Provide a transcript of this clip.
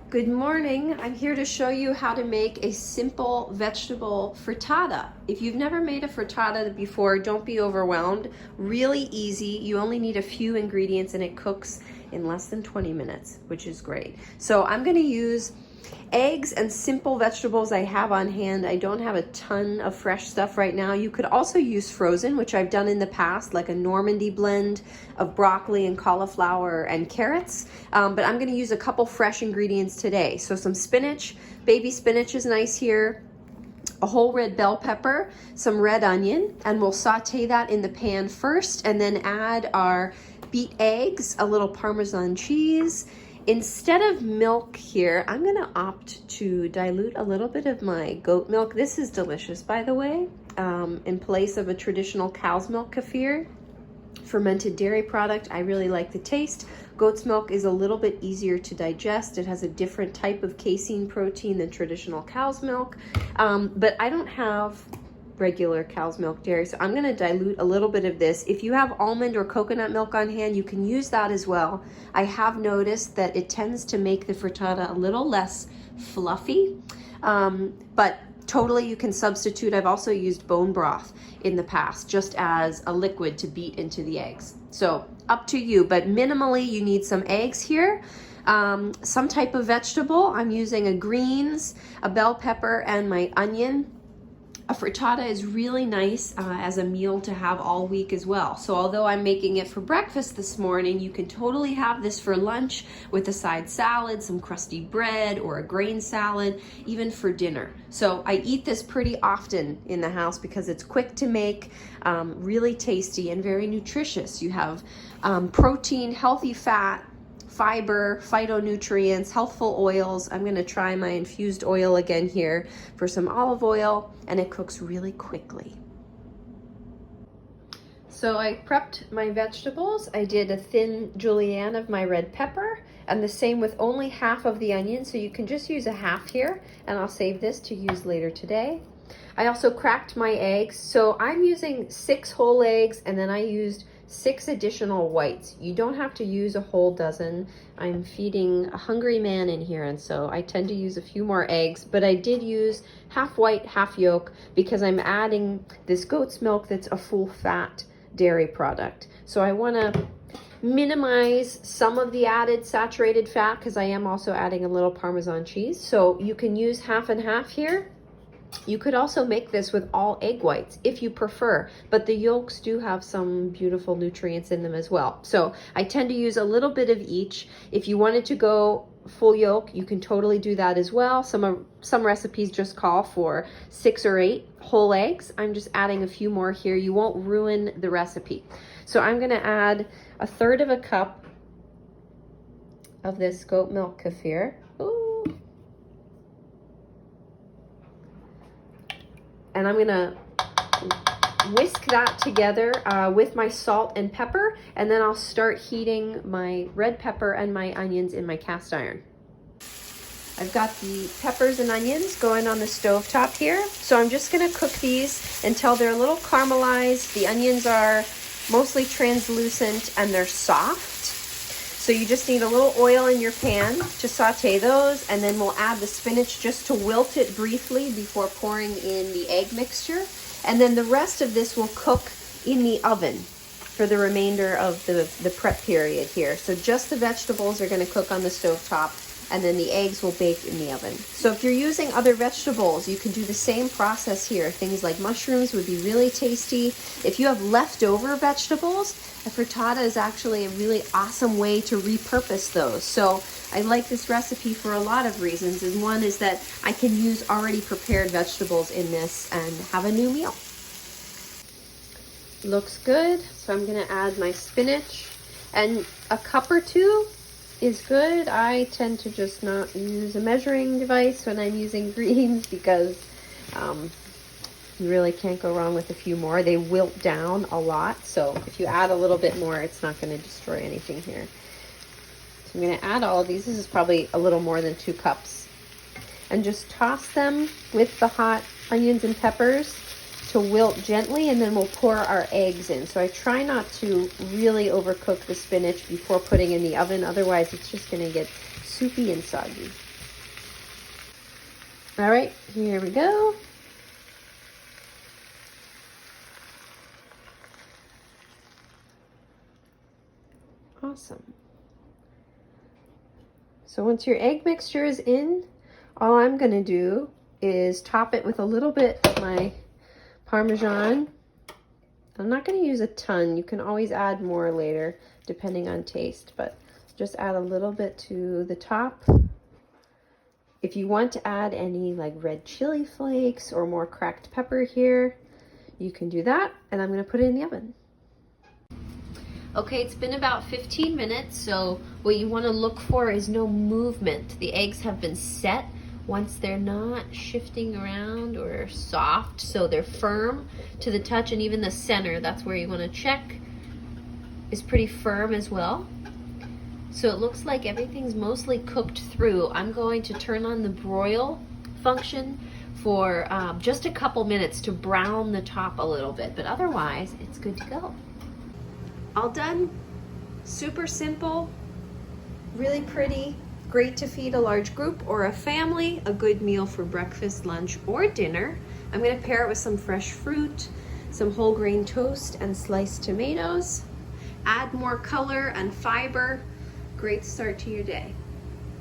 Good morning. I'm here to show you how to make a simple vegetable frittata. If you've never made a frittata before, don't be overwhelmed. Really easy. You only need a few ingredients and it cooks in less than 20 minutes, which is great. So I'm going to use eggs and simple vegetables I have on hand. I don't have a ton of fresh stuff right now. You could also use frozen, which I've done in the past, like a Normandy blend of broccoli and cauliflower and carrots. But I'm going to use a couple fresh ingredients today. So some spinach, baby spinach is nice here, a whole red bell pepper, some red onion, and we'll saute that in the pan first and then add our beat eggs, a little Parmesan cheese. Instead of milk here, I'm gonna opt to dilute a little bit of my goat milk. This is delicious, by the way, in place of a traditional cow's milk kefir, fermented dairy product. I really like the taste. Goat's milk is a little bit easier to digest. It has a different type of casein protein than traditional cow's milk, but I don't have regular cow's milk dairy, so I'm going to dilute a little bit of this. If you have almond or coconut milk on hand, you can use that as well. I have noticed that it tends to make the frittata a little less fluffy, but totally you can substitute. I've also used bone broth in the past just as a liquid to beat into the eggs. So up to you, but minimally you need some eggs here. Some type of vegetable. I'm using a greens, a bell pepper, and my onion. A frittata is really nice as a meal to have all week as well. So although I'm making it for breakfast this morning, you can totally have this for lunch with a side salad, some crusty bread, or a grain salad, even for dinner. So I eat this pretty often in the house because it's quick to make, really tasty, and very nutritious. You have protein, healthy fat, fiber, phytonutrients, healthful oils. I'm going to try my infused oil again here for some olive oil, and it cooks really quickly. So I prepped my vegetables. I did a thin julienne of my red pepper, and the same with only half of the onion, so you can just use a half here, and I'll save this to use later today. I also cracked my eggs, so I'm using 6 whole eggs, and then I used 6 additional whites. You don't have to use a whole dozen. I'm feeding a hungry man in here, and so I tend to use a few more eggs, but I did use half white, half yolk because I'm adding this goat's milk that's a full fat dairy product. So I want to minimize some of the added saturated fat because I am also adding a little Parmesan cheese. So you can use half and half here. You could also make this with all egg whites if you prefer, but the yolks do have some beautiful nutrients in them as well. So I tend to use a little bit of each. If you wanted to go full yolk, you can totally do that as well. Some recipes just call for 6 or 8 whole eggs. I'm just adding a few more here. You won't ruin the recipe. So I'm going to add 1/3 cup of this goat milk kefir. And I'm gonna whisk that together with my salt and pepper, and then I'll start heating my red pepper and my onions in my cast iron. I've got the peppers and onions going on the stove top here. So I'm just gonna cook these until they're a little caramelized. The onions are mostly translucent and they're soft. So you just need a little oil in your pan to saute those, and then we'll add the spinach just to wilt it briefly before pouring in the egg mixture. And then the rest of this will cook in the oven for the remainder of the prep period here. So just the vegetables are going to cook on the stove top, and then the eggs will bake in the oven. So if you're using other vegetables, you can do the same process here. Things like mushrooms would be really tasty. If you have leftover vegetables, a frittata is actually a really awesome way to repurpose those. So I like this recipe for a lot of reasons. And one is that I can use already prepared vegetables in this and have a new meal. Looks good. So I'm gonna add my spinach, and a cup or 2 is good. I tend to just not use a measuring device when I'm using greens because you really can't go wrong with a few more. They wilt down a lot, so if you add a little bit more, it's not going to destroy anything here. So I'm going to add all of these. This is probably a little more than 2 cups. And just toss them with the hot onions and peppers to wilt gently, and then we'll pour our eggs in. So I try not to really overcook the spinach before putting in the oven, otherwise it's just going to get soupy and soggy. All right, here we go. Awesome. So once your egg mixture is in, all I'm going to do is top it with a little bit of my parmesan. I'm not going to use a ton. You can always add more later depending on taste, but just add a little bit to the top. If you want to add any like red chili flakes or more cracked pepper here, you can do that, and I'm going to put it in the oven. Okay, it's been about 15 minutes, so what you want to look for is no movement. The eggs have been set. Once they're not shifting around or soft, so they're firm to the touch, and even the center, that's where you want to check, is pretty firm as well. So it looks like everything's mostly cooked through. I'm going to turn on the broil function for just a couple minutes to brown the top a little bit, but otherwise it's good to go. All done. Super simple, really pretty, great to feed a large group or a family, a good meal for breakfast, lunch, or dinner. I'm going to pair it with some fresh fruit, some whole grain toast, and sliced tomatoes. Add more color and fiber. Great start to your day.